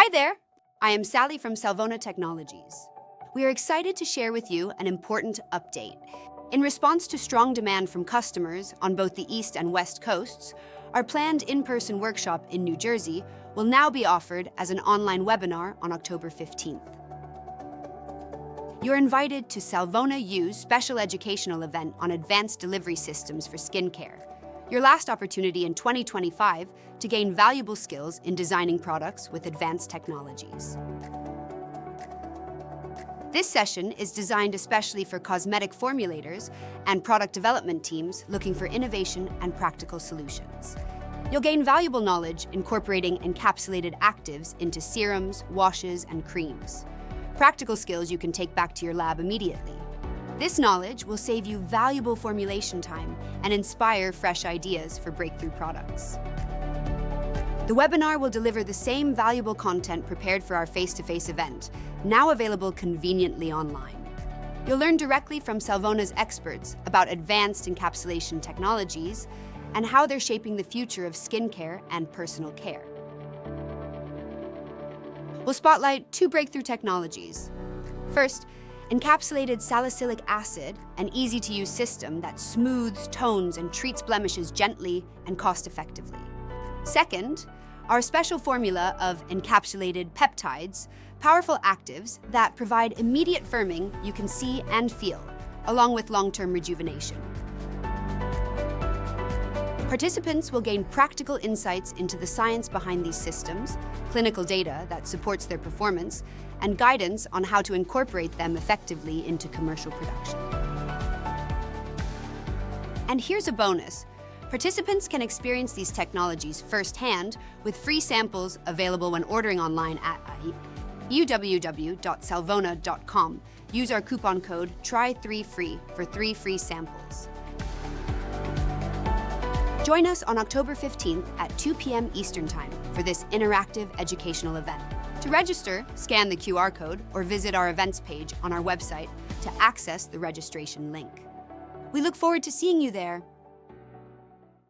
Hi there! I am Sally from Salvona Technologies. We are excited to share with you an important update. In response to strong demand from customers on both the East and West Coasts, our planned in-person workshop in New Jersey will now be offered as an online webinar on October 15th. You're invited to Salvona U's special educational event on advanced delivery systems for skincare, your last opportunity in 2025 to gain valuable skills in designing products with advanced technologies. This session is designed especially for cosmetic formulators and product development teams looking for innovation and practical solutions. You'll gain valuable knowledge incorporating encapsulated actives into serums, washes, and creams. Practical skills you can take back to your lab immediately. This knowledge will save you valuable formulation time and inspire fresh ideas for breakthrough products. The webinar will deliver the same valuable content prepared for our face-to-face event, now available conveniently online. You'll learn directly from Salvona's experts about advanced encapsulation technologies and how they're shaping the future of skincare and personal care. We'll spotlight two breakthrough technologies. First, encapsulated salicylic acid, an easy-to-use system that smooths, tones, and treats blemishes gently and cost-effectively. Second, our special formula of encapsulated peptides, powerful actives that provide immediate firming you can see and feel, along with long-term rejuvenation. Participants will gain practical insights into the science behind these systems, clinical data that supports their performance, and guidance on how to incorporate them effectively into commercial production. And here's a bonus. Participants can experience these technologies firsthand with free samples available when ordering online at www.salvona.com. Use our coupon code TRY3FREE for 3 free samples. Join us on October 15th at 2 p.m. Eastern Time for this interactive educational event. To register, scan the QR code or visit our events page on our website to access the registration link. We look forward to seeing you there.